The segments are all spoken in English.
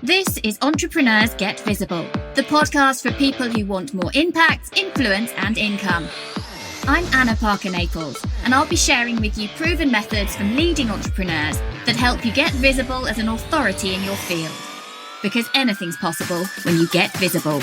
This is Entrepreneurs Get Visible, the podcast for people who want more impact, influence, and income. I'm Anna Parker-Naples, and I'll be sharing with you proven methods from leading entrepreneurs that help you get visible as an authority in your field. Because anything's possible when you get visible.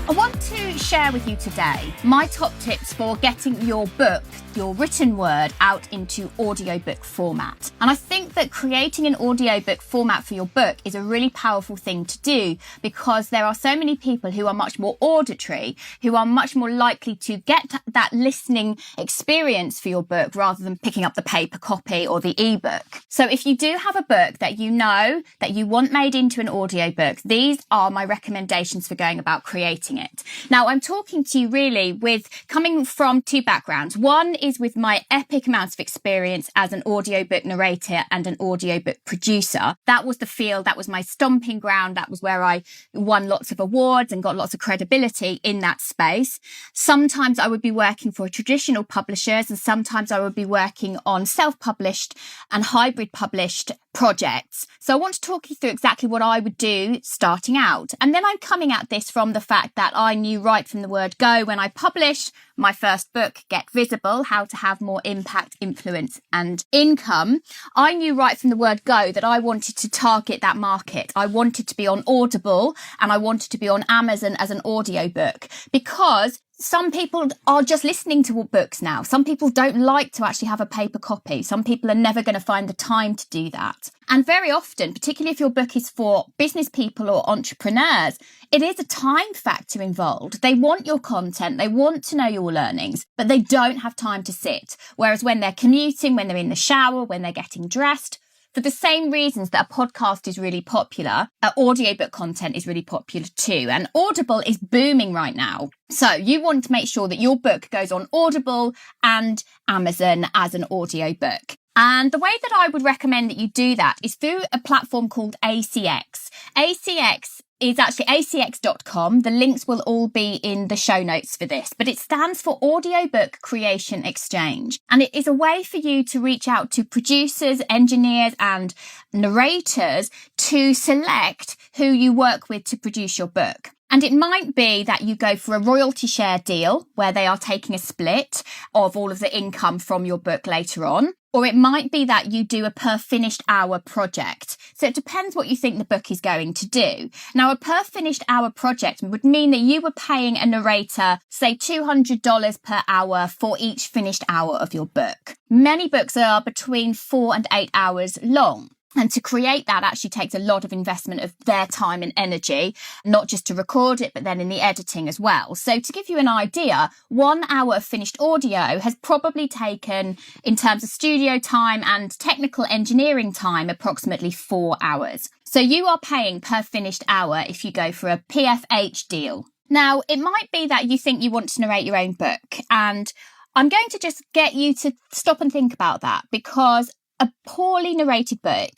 I want to share with you today my top tips for getting your book, your written word, out into audiobook format. And I think that creating an audiobook format for your book is a really powerful thing to do, because there are so many people who are much more auditory, who are much more likely to get that listening experience for your book rather than picking up the paper copy or the ebook. So if you do have a book that you know that you want made into an audiobook, these are my recommendations for going about creating it. Now, I'm talking to you really with coming from two backgrounds. One is with my epic amounts of experience as an audiobook narrator and an audiobook producer. That was the field, that was my stomping ground. That was where I won lots of awards and got lots of credibility in that space. Sometimes I would be working for traditional publishers, and sometimes I would be working on self-published and hybrid published projects. So I want to talk you through exactly what I would do starting out. And then I'm coming at this from the fact that I knew right from the word go when I published my first book, Get Visible, How to Have More Impact, Influence and Income. I knew right from the word go that I wanted to target that market. I wanted to be on Audible and I wanted to be on Amazon as an audiobook, because some people are just listening to books now. Some people don't like to actually have a paper copy. Some people are never going to find the time to do that. And very often, particularly if your book is for business people or entrepreneurs, it is a time factor involved. They want your content, they want to know your learnings, but they don't have time to sit. Whereas when they're commuting, when they're in the shower, when they're getting dressed, for the same reasons that a podcast is really popular, audiobook content is really popular too. And Audible is booming right now. So you want to make sure that your book goes on Audible and Amazon as an audiobook. And the way that I would recommend that you do that is through a platform called ACX. ACX is actually acx.com. The links will all be in the show notes for this, but it stands for Audiobook Creation Exchange. And it is a way for you to reach out to producers, engineers and narrators to select who you work with to produce your book. And it might be that you go for a royalty share deal where they are taking a split of all of the income from your book later on. Or it might be that you do a per finished hour project. So it depends what you think the book is going to do. Now, a per finished hour project would mean that you were paying a narrator, say $200 per hour for each finished hour of your book. Many books are between 4 and 8 hours long. And to create that actually takes a lot of investment of their time and energy, not just to record it, but then in the editing as well. So to give you an idea, 1 hour of finished audio has probably taken, in terms of studio time and technical engineering time, approximately 4 hours. So you are paying per finished hour if you go for a PFH deal. Now, it might be that you think you want to narrate your own book, and I'm going to just get you to stop and think about that, because a poorly narrated book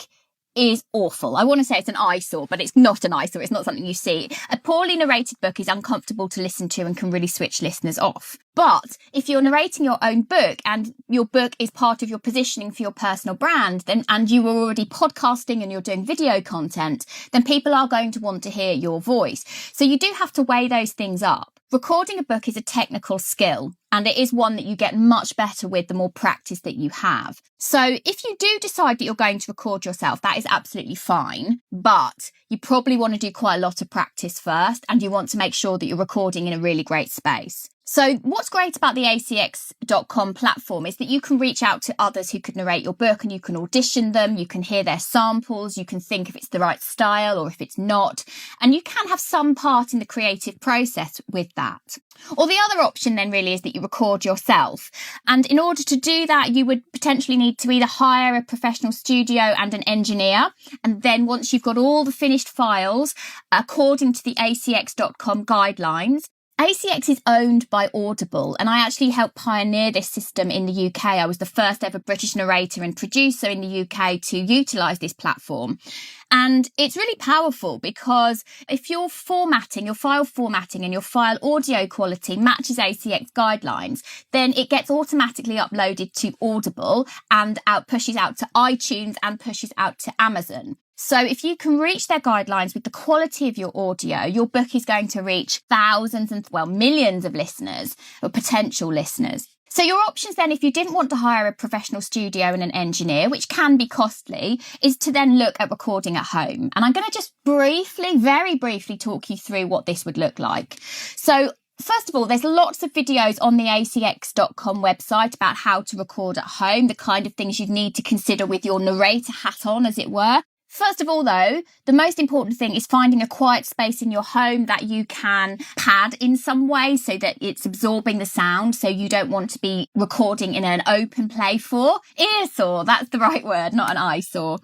is awful. I want to say it's an eyesore, but it's not an eyesore. It's not something you see. A poorly narrated book is uncomfortable to listen to and can really switch listeners off. But if you're narrating your own book and your book is part of your positioning for your personal brand, then, and you are already podcasting and you're doing video content, then people are going to want to hear your voice. So you do have to weigh those things up. Recording a book is a technical skill, and it is one that you get much better with the more practice that you have. So if you do decide that you're going to record yourself, that is absolutely fine, but you probably want to do quite a lot of practice first, and you want to make sure that you're recording in a really great space. So what's great about the acx.com platform is that you can reach out to others who could narrate your book, and you can audition them, you can hear their samples, you can think if it's the right style or if it's not, and you can have some part in the creative process with that. Or the other option then really is that you record yourself. And in order to do that, you would potentially need to either hire a professional studio and an engineer. And then once you've got all the finished files, according to the acx.com guidelines, ACX is owned by Audible, and I actually helped pioneer this system in the UK. I was the first ever British narrator and producer in the UK to utilise this platform. And it's really powerful because if your formatting, your file formatting and your file audio quality matches ACX guidelines, then it gets automatically uploaded to Audible and pushes out to iTunes and pushes out to Amazon. So if you can reach their guidelines with the quality of your audio, your book is going to reach thousands and, millions of listeners or potential listeners. So your options then, if you didn't want to hire a professional studio and an engineer, which can be costly, is to then look at recording at home. And I'm going to just very briefly talk you through what this would look like. So first of all, there's lots of videos on the acx.com website about how to record at home, the kind of things you'd need to consider with your narrator hat on, as it were. First of all, though, the most important thing is finding a quiet space in your home that you can pad in some way so that it's absorbing the sound. So you don't want to be recording in an open play for ear saw. That's the right word, not an eyesore.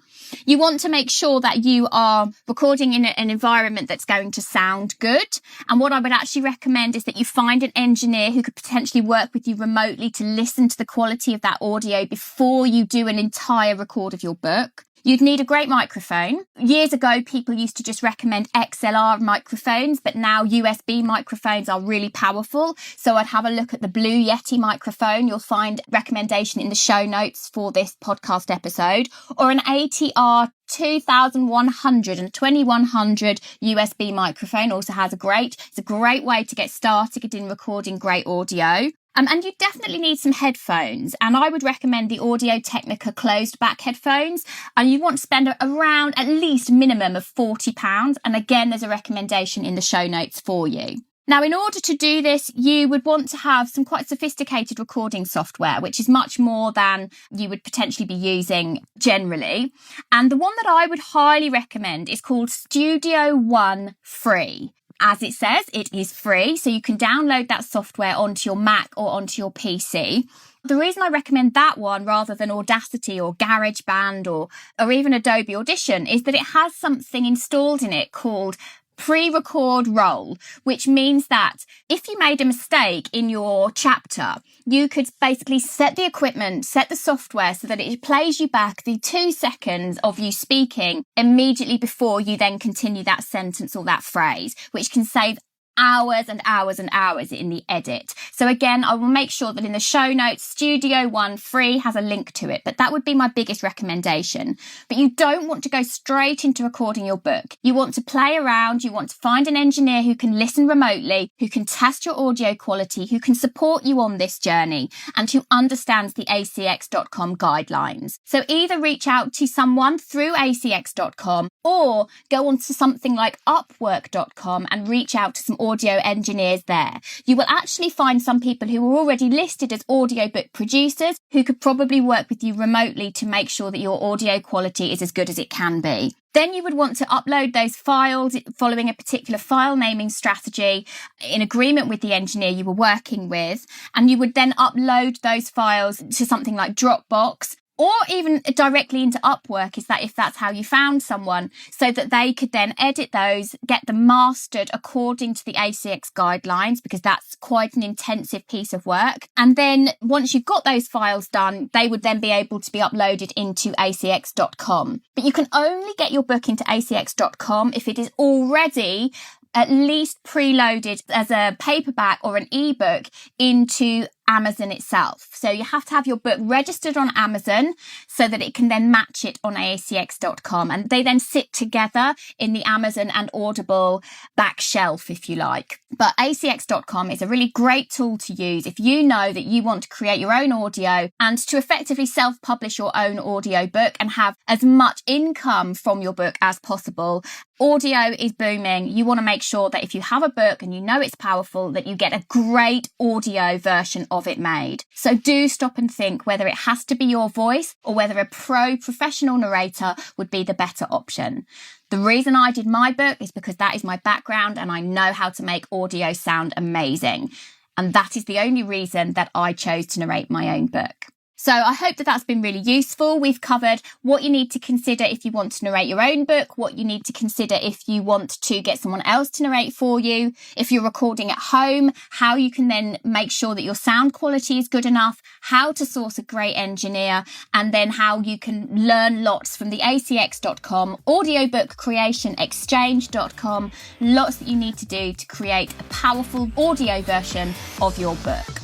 You want to make sure that you are recording in an environment that's going to sound good. And what I would actually recommend is that you find an engineer who could potentially work with you remotely to listen to the quality of that audio before you do an entire record of your book. You'd need a great microphone. Years ago, people used to just recommend XLR microphones, but now USB microphones are really powerful. So I'd have a look at the Blue Yeti microphone. You'll find recommendation in the show notes for this podcast episode, or an ATR 2100 and 2100 USB microphone also has it's a great way to get started in recording great audio. And you definitely need some headphones, and I would recommend the Audio-Technica closed back headphones, and you want to spend around at least minimum of £40, and again there's a recommendation in the show notes for you. Now, in order to do this, you would want to have some quite sophisticated recording software, which is much more than you would potentially be using generally. And the one that I would highly recommend is called Studio One Free. As it says, it is free, so you can download that software onto your Mac or onto your PC. The reason I recommend that one rather than Audacity or GarageBand or even Adobe Audition is that it has something installed in it called pre-record roll, which means that if you made a mistake in your chapter, you could basically set the equipment, set the software so that it plays you back the 2 seconds of you speaking immediately before you then continue that sentence or that phrase, which can save hours and hours and hours in the edit. So again, I will make sure that in the show notes, Studio One Free has a link to it, but that would be my biggest recommendation. But you don't want to go straight into recording your book. You want to play around, you want to find an engineer who can listen remotely, who can test your audio quality, who can support you on this journey, and who understands the acx.com guidelines. So either reach out to someone through acx.com or go on to something like upwork.com and reach out to some audio engineers there. You will actually find some people who are already listed as audiobook producers who could probably work with you remotely to make sure that your audio quality is as good as it can be. Then you would want to upload those files following a particular file naming strategy in agreement with the engineer you were working with. And you would then upload those files to something like Dropbox, or even directly into Upwork, if that's how you found someone, so that they could then edit those, get them mastered according to the ACX guidelines, because that's quite an intensive piece of work. And then once you've got those files done, they would then be able to be uploaded into acx.com. But you can only get your book into acx.com if it is already at least preloaded as a paperback or an ebook into Amazon itself. So you have to have your book registered on Amazon so that it can then match it on acx.com, and they then sit together in the Amazon and Audible back shelf, if you like. But acx.com is a really great tool to use if you know that you want to create your own audio and to effectively self-publish your own audio book and have as much income from your book as possible. Audio is booming. You want to make sure that if you have a book and you know it's powerful, that you get a great audio version of it made. So do stop and think whether it has to be your voice or whether a professional narrator would be the better option. The reason I did my book is because that is my background and I know how to make audio sound amazing. And that is the only reason that I chose to narrate my own book. So I hope that that's been really useful. We've covered what you need to consider if you want to narrate your own book, what you need to consider if you want to get someone else to narrate for you, if you're recording at home, how you can then make sure that your sound quality is good enough, how to source a great engineer, and then how you can learn lots from the acx.com, Audiobook Creation Exchange.com, lots that you need to do to create a powerful audio version of your book.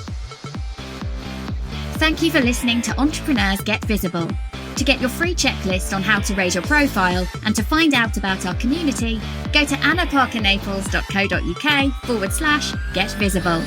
Thank you for listening to Entrepreneurs Get Visible. To get your free checklist on how to raise your profile and to find out about our community, go to annaparkernaples.co.uk/get visible.